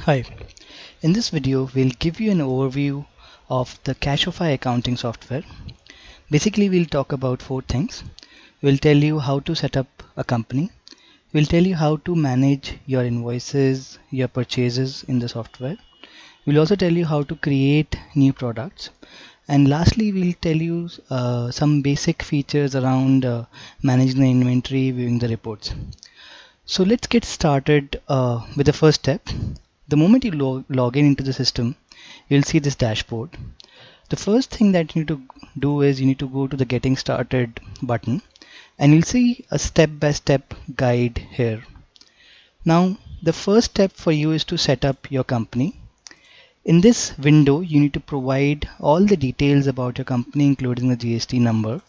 Hi, in this video we'll give you an overview of the Cashofy accounting software. Basically we'll talk about four things. We'll tell you how to set up a company. We'll tell you how to manage your invoices, your purchases in the software. We'll also tell you how to create new products. And lastly, we'll tell you some basic features around managing the inventory, viewing the reports. So let's get started with the first step. The moment you log in into the system, you'll see this dashboard. The first thing that you need to do is you need to go to the Getting Started button and you'll see a step-by-step guide here. Now, the first step for you is to set up your company. In this window, you need to provide all the details about your company, including the GST number.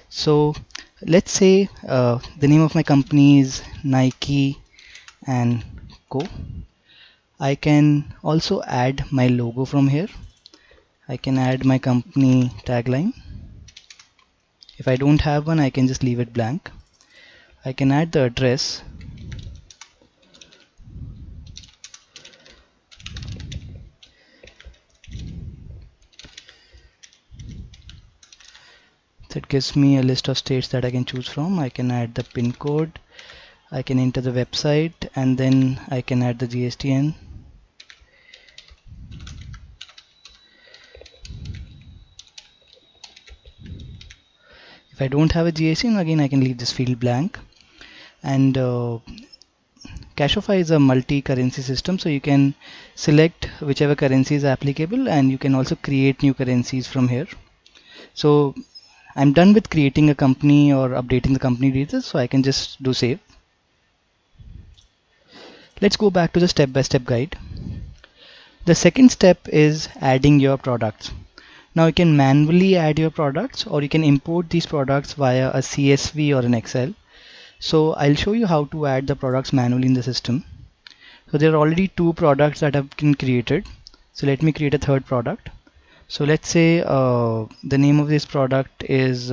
So let's say the name of my company is Nike and Co. I can also add my logo from here. I can add my company tagline. If I don't have one, I can just leave it blank. I can add the address. That gives me a list of states that I can choose from. I can add the PIN code. I can enter the website and then I can add the GSTN. If I don't have a GSTN, again I can leave this field blank. And Cashofy is a multi-currency system, so you can select whichever currency is applicable and you can also create new currencies from here. So I'm done with creating a company or updating the company details, so I can just do save. Let's go back to the step-by-step guide. The second step is adding your products. Now you can manually add your products or you can import these products via a CSV or an Excel. So I'll show you how to add the products manually in the system. So there are already two products that have been created. So let me create a third product. So let's say the name of this product is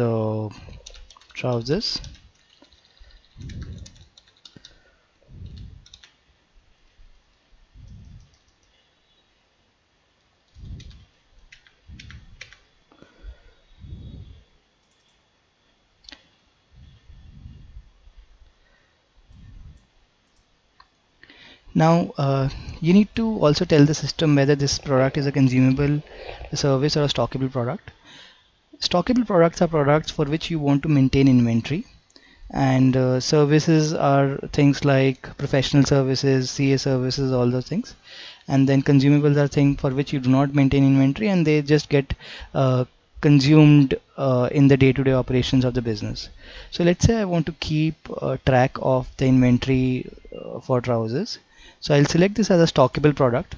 trousers. Now you need to also tell the system whether this product is a consumable, a service or a stockable product. Stockable products are products for which you want to maintain inventory, and services are things like professional services, CA services, all those things. And then consumables are things for which you do not maintain inventory and they just get consumed in the day-to-day operations of the business. So let's say I want to keep track of the inventory for trousers. So I'll select this as a stockable product.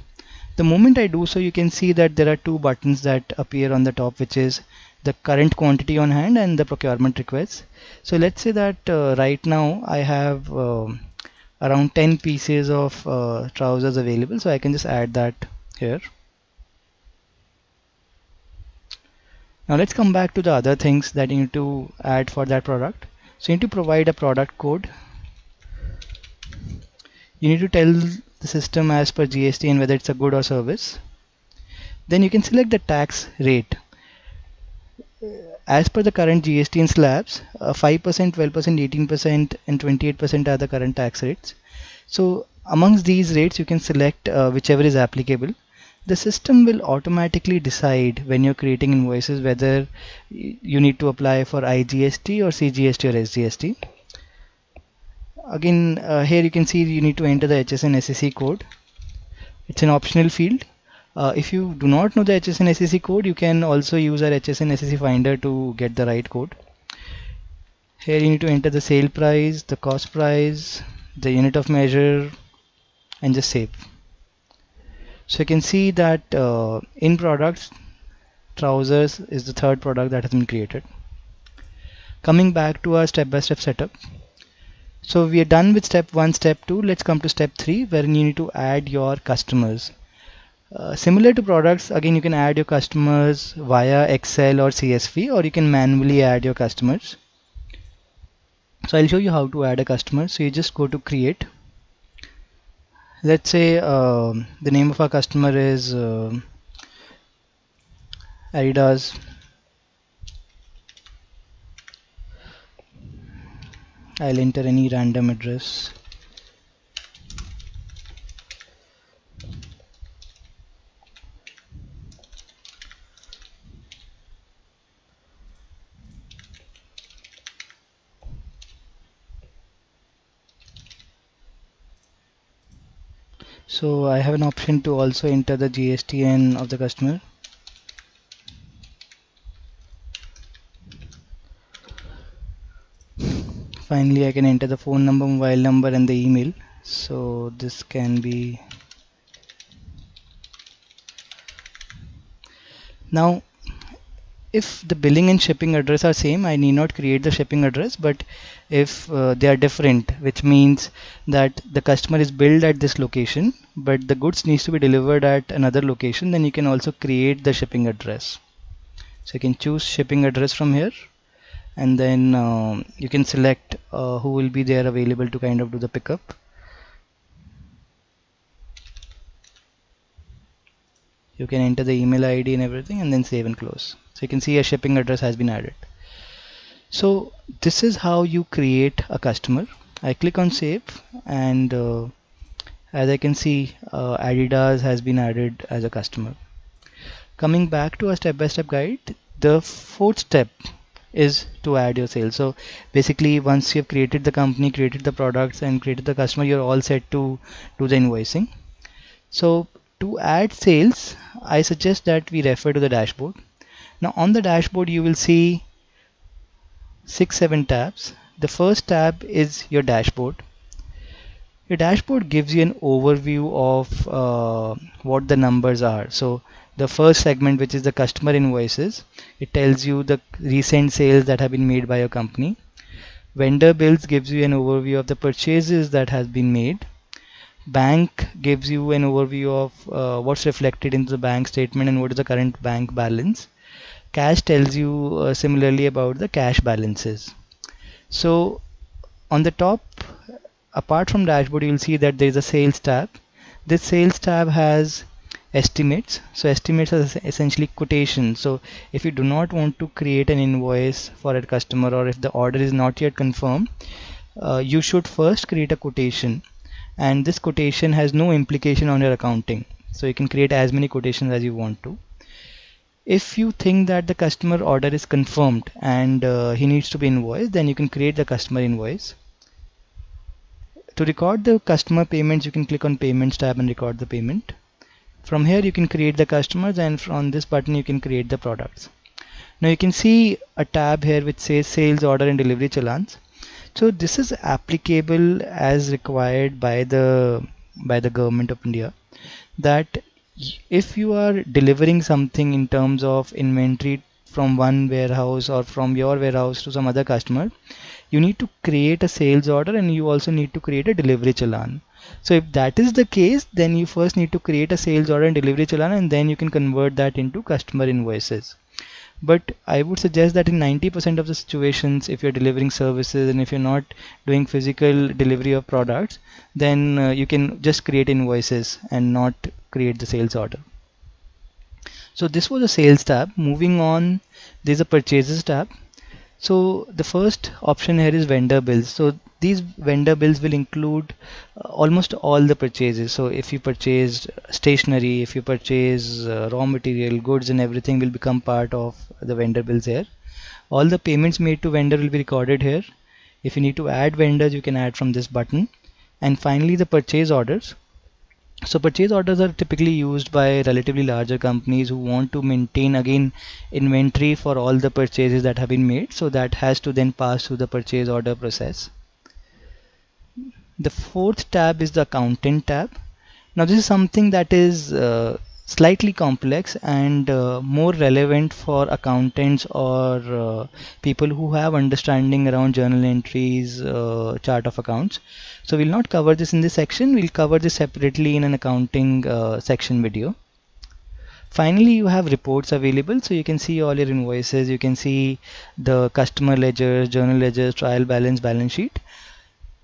The moment I do so, you can see that there are two buttons that appear on the top, which is the current quantity on hand and the procurement requests. So let's say that right now I have around 10 pieces of trousers available, so I can just add that here. Now let's come back to the other things that you need to add for that product. So you need to provide a product code. You need to tell the system as per GST and whether it's a good or service. Then you can select the tax rate. As per the current GST in slabs, 5%, 12%, 18% and 28% are the current tax rates. So amongst these rates you can select whichever is applicable. The system will automatically decide when you're creating invoices whether you need to apply for IGST or CGST or SGST. Again, here you can see you need to enter the HSN SEC code. It's an optional field. If you do not know the HSN SEC code, you can also use our HSN SEC finder to get the right code. Here you need to enter the sale price, the cost price, the unit of measure, and just save. So you can see that in products, trousers is the third product that has been created. Coming back to our step-by-step setup. So we are done with step 1, step 2. Let's come to step 3, wherein you need to add your customers. Similar to products, again you can add your customers via Excel or CSV, or you can manually add your customers. So I'll show you how to add a customer. So you just go to create Let's say the name of our customer is Adidas. I'll enter any random address. So I have an option to also enter the GSTN of the customer. Finally, I can enter the phone number, mobile number, and the email. So this can be. Now, if the billing and shipping address are same, I need not create the shipping address. But if they are different, which means that the customer is billed at this location, but the goods needs to be delivered at another location, then you can also create the shipping address. So you can choose shipping address from here, and then you can select who will be there available to kind of do the pickup. You can enter the email ID and everything, and then save and close. So you can see a shipping address has been added. So this is how you create a customer. I click on save, and as I can see, Adidas has been added as a customer. Coming back to a step-by-step guide, the fourth step is to add your sales. So basically, once you've created the company, created the products, and created the customer, you're all set to do the invoicing. So to add sales, I suggest that we refer to the dashboard. Now on the dashboard, you will see 6-7 tabs. The first tab is your dashboard. Your dashboard gives you an overview of what the numbers are. So the first segment, which is the customer invoices, it tells you the recent sales that have been made by your company. Vendor bills gives you an overview of the purchases that has been made. Bank gives you an overview of what's reflected in the bank statement and what is the current bank balance. Cash tells you similarly about the cash balances. So on the top, apart from dashboard, you will see that there is a sales tab. This sales tab has estimates. So estimates are essentially quotations. So if you do not want to create an invoice for a customer, or if the order is not yet confirmed, you should first create a quotation. And this quotation has no implication on your accounting. So you can create as many quotations as you want to. If you think that the customer order is confirmed and he needs to be invoiced, then you can create the customer invoice. To record the customer payments, you can click on Payments tab and record the payment. From here you can create the customers, and from this button you can create the products. Now you can see a tab here which says Sales Order and Delivery Challans. So this is applicable as required by the government of India, that if you are delivering something in terms of inventory from one warehouse or from your warehouse to some other customer, you need to create a sales order and you also need to create a delivery challan. So if that is the case, then you first need to create a sales order and delivery challan, and then you can convert that into customer invoices. But I would suggest that in 90% of the situations, if you're delivering services and if you're not doing physical delivery of products, then you can just create invoices and not create the sales order. So this was a sales tab. Moving on, there's a purchases tab. So the first option here is vendor bills. So these vendor bills will include almost all the purchases. So if you purchased stationery, if you purchase raw material, goods, and everything will become part of the vendor bills here. All the payments made to vendor will be recorded here. If you need to add vendors, you can add from this button. And finally, the purchase orders. So purchase orders are typically used by relatively larger companies who want to maintain again inventory for all the purchases that have been made. So that has to then pass through the purchase order process. The fourth tab is the accountant tab. Now this is something that is slightly complex and more relevant for accountants or people who have understanding around journal entries, chart of accounts. So we'll not cover this in this section. We'll cover this separately in an accounting section video. Finally, you have reports available, so you can see all your invoices, you can see the customer ledgers, journal ledgers, trial balance, balance sheet.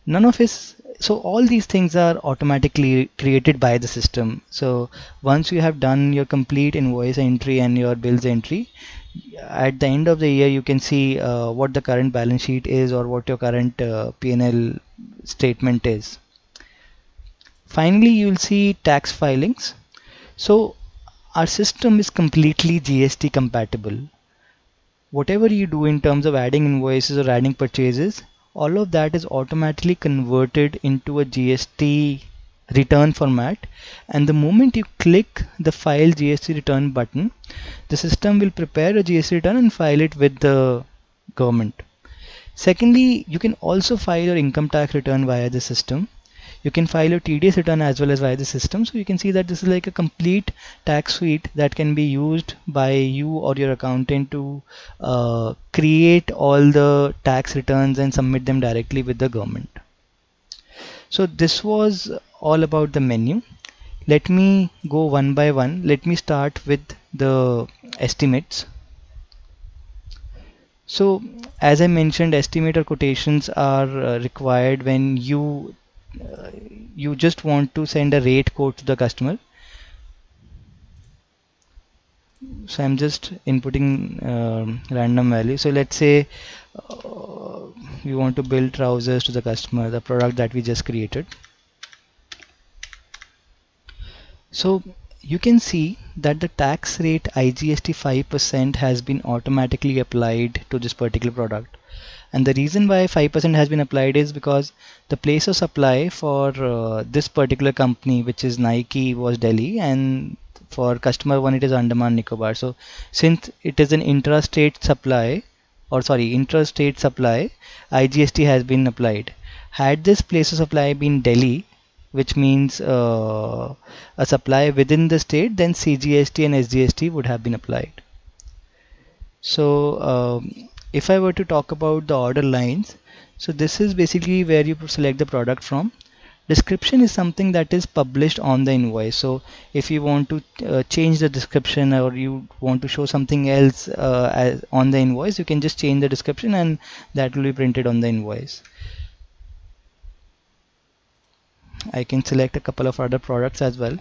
None of his, so all these things are automatically created by the system. So once you have done your complete invoice entry and your bills entry, at the end of the year you can see what the current balance sheet is or what your current P&L statement is. Finally, you'll see tax filings. So our system is completely GST compatible. Whatever you do in terms of adding invoices or adding purchases, all of that is automatically converted into a GST return format, and the moment you click the file GST return button, the system will prepare a GST return and file it with the government. Secondly, you can also file your income tax return via the system. You can file your TDS return as well as via the system. So you can see that this is like a complete tax suite that can be used by you or your accountant to create all the tax returns and submit them directly with the government. So this was all about the menu. Let me go one by one. Let me start with the estimates. So as I mentioned, estimate or quotations are required when you just want to send a rate quote to the customer. So I'm just inputting random value. So let's say we want to build trousers to the customer, the product that we just created. So you can see that the tax rate IGST 5% has been automatically applied to this particular product. And the reason why 5% has been applied is because the place of supply for this particular company, which is Nike, was Delhi, and for customer one it is Andaman Nicobar. So since it is an intrastate supply, IGST has been applied. Had this place of supply been Delhi, which means a supply within the state, then CGST and SGST would have been applied. So if I were to talk about the order lines, so this is basically where you select the product from. Description is something that is published on the invoice. So if you want to change the description or you want to show something else on the invoice, you can just change the description and that will be printed on the invoice. I can select a couple of other products as well.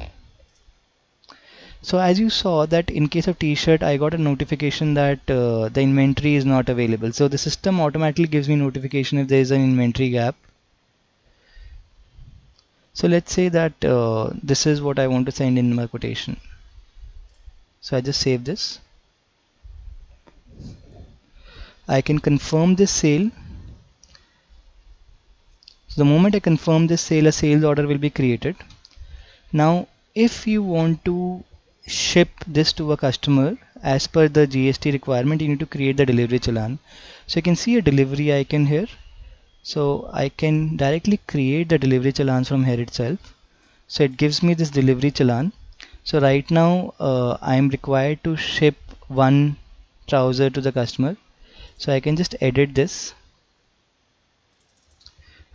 So as you saw that in case of t-shirt, I got a notification that the inventory is not available. So the system automatically gives me notification if there is an inventory gap. So let's say that this is what I want to send in my quotation. So I just save this. I can confirm this sale. So the moment I confirm this sale, a sales order will be created. Now, if you want to ship this to a customer as per the GST requirement, you need to create the delivery challan. So you can see a delivery icon here. So I can directly create the delivery challans from here itself. So it gives me this delivery challan. So right now I am required to ship one trouser to the customer. So I can just edit this.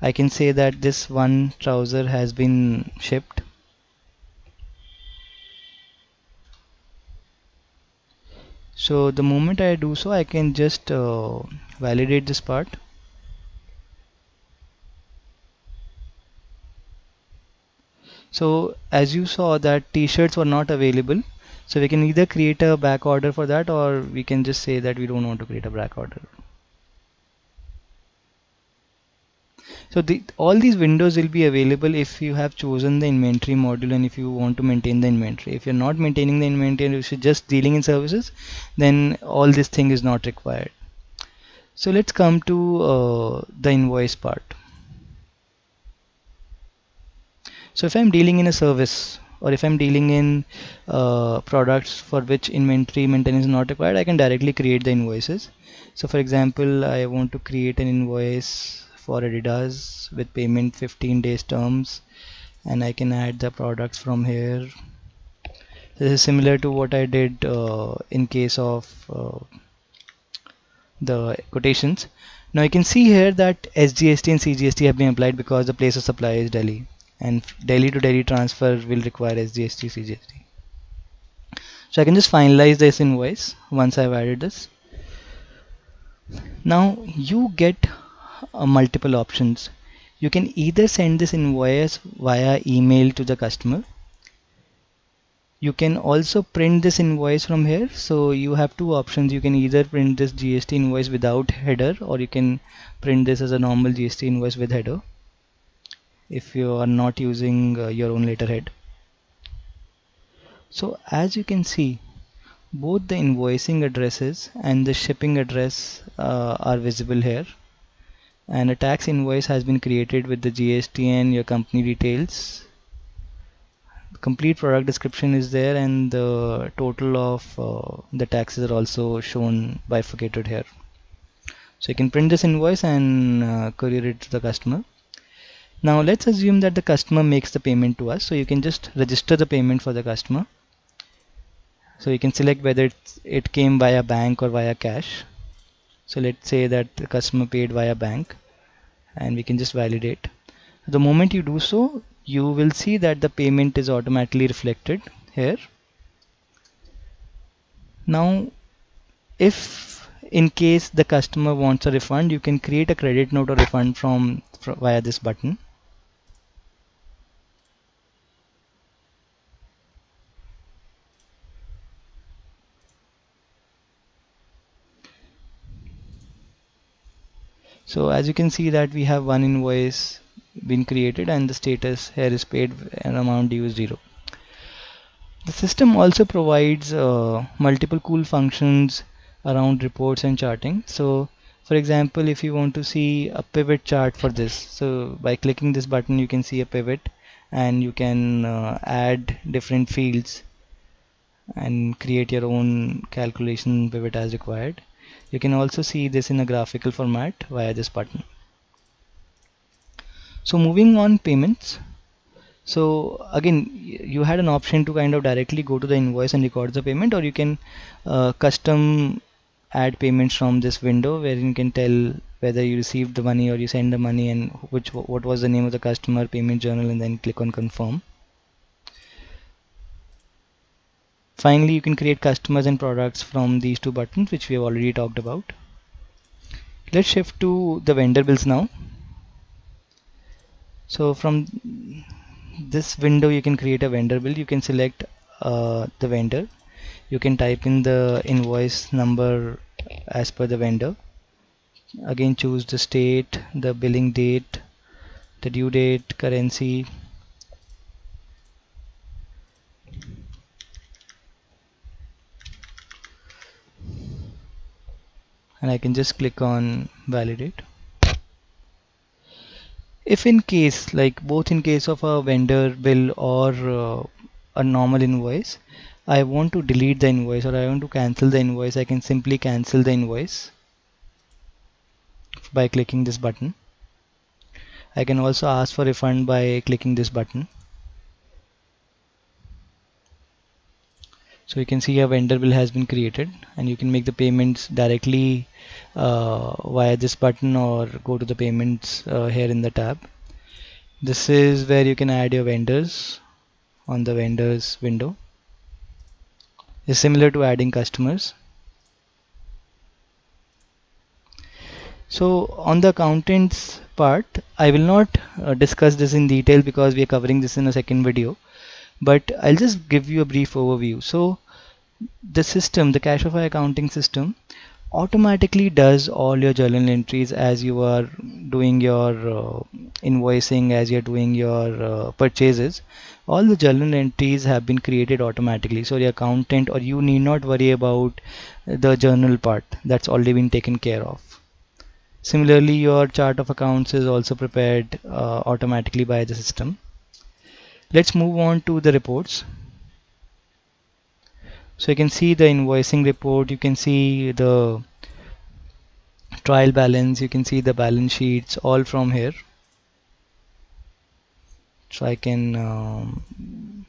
I can say that this one trouser has been shipped. So the moment I do so, I can just validate this part. So as you saw that t-shirts were not available, so we can either create a back order for that, or we can just say that we don't want to create a back order. So all these windows will be available if you have chosen the inventory module and if you want to maintain the inventory. If you're not maintaining the inventory, if you're just dealing in services, then all this thing is not required. So let's come to the invoice part. So if I'm dealing in a service or if I'm dealing in products for which inventory maintenance is not required, I can directly create the invoices. So for example, I want to create an invoice for Adidas with payment 15 days terms, and I can add the products from here. This is similar to what I did in case of the quotations. Now you can see here that SGST and CGST have been applied because the place of supply is Delhi, and Delhi to Delhi transfer will require SGST, CGST. So I can just finalize this invoice once I've added this. Now you get multiple options. You can either send this invoice via email to the customer. You can also print this invoice from here. So you have two options. You can either print this GST invoice without header, or you can print this as a normal GST invoice with header if you are not using your own letterhead. So as you can see, both the invoicing addresses and the shipping address are visible here, and a tax invoice has been created with the GST and your company details. The complete product description is there, and the total of the taxes are also shown bifurcated here. So you can print this invoice and courier it to the customer. Now let's assume that the customer makes the payment to us. So you can just register the payment for the customer. So you can select whether it came via bank or via cash. So let's say that the customer paid via bank, and we can just validate. The moment you do so, you will see that the payment is automatically reflected here. Now, if in case the customer wants a refund, you can create a credit note or refund from via this button. So as you can see that we have one invoice been created, and the status here is paid and amount due is 0. The system also provides multiple cool functions around reports and charting. So for example, if you want to see a pivot chart for this, so by clicking this button you can see a pivot, and you can add different fields and create your own calculation pivot as required. You can also see this in a graphical format via this button. So moving on, payments. So again, you had an option to kind of directly go to the invoice and record the payment, or you can custom add payments from this window, where you can tell whether you received the money or you send the money, and what was the name of the customer, payment journal, and then click on confirm. Finally, you can create customers and products from these two buttons, which we have already talked about. Let's shift to the vendor bills now. So from this window, you can create a vendor bill. You can select the vendor. You can type in the invoice number as per the vendor. Again, choose the state, the billing date, the due date, currency. And I can just click on validate. If in case, like both in case of a vendor bill or a normal invoice, I want to delete the invoice or I want to cancel the invoice, I can simply cancel the invoice by clicking this button. I can also ask for refund by clicking this button. So you can see a vendor bill has been created, and you can make the payments directly via this button, or go to the payments here in the tab. This is where you can add your vendors on the vendors window. It's similar to adding customers. So on the accountants part, I will not discuss this in detail because we are covering this in a second video, but I'll just give you a brief overview. So the system, the Cashofy accounting system, automatically does all your journal entries as you are doing your invoicing, as you're doing your purchases. All the journal entries have been created automatically, so the accountant or you need not worry about the journal part. That's already been taken care of. Similarly, your chart of accounts is also prepared automatically by the system. Let's move on to the reports. So you can see the invoicing report, you can see the trial balance, you can see the balance sheets, all from here. So I can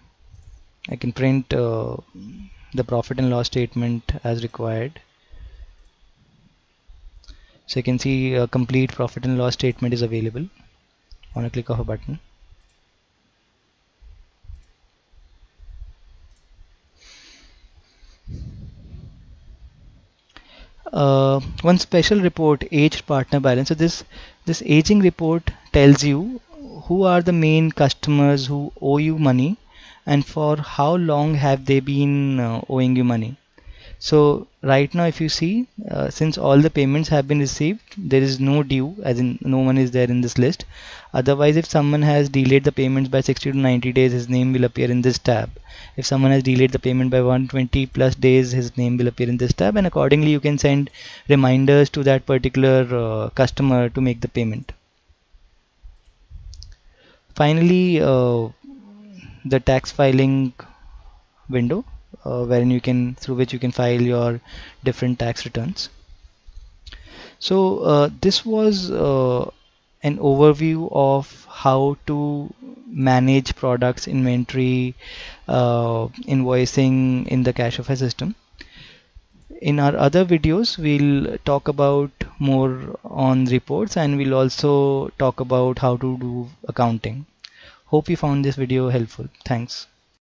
print the profit and loss statement as required. So you can see a complete profit and loss statement is available on a click of a button. One special report, aged partner balance. So this aging report tells you who are the main customers who owe you money and for how long have they been owing you money. So right now if you see, since all the payments have been received, there is no due, as in no one is there in this list. Otherwise, if someone has delayed the payments by 60 to 90 days, his name will appear in this tab. If someone has delayed the payment by 120 plus days, his name will appear in this tab, and accordingly you can send reminders to that particular customer to make the payment. Finally, the tax filing window, wherein you can, through which you can file your different tax returns. So this was an overview of how to manage products, inventory, invoicing in the Cashofy system. In our other videos, we'll talk about more on reports, and we'll also talk about how to do accounting. Hope you found this video helpful. Thanks.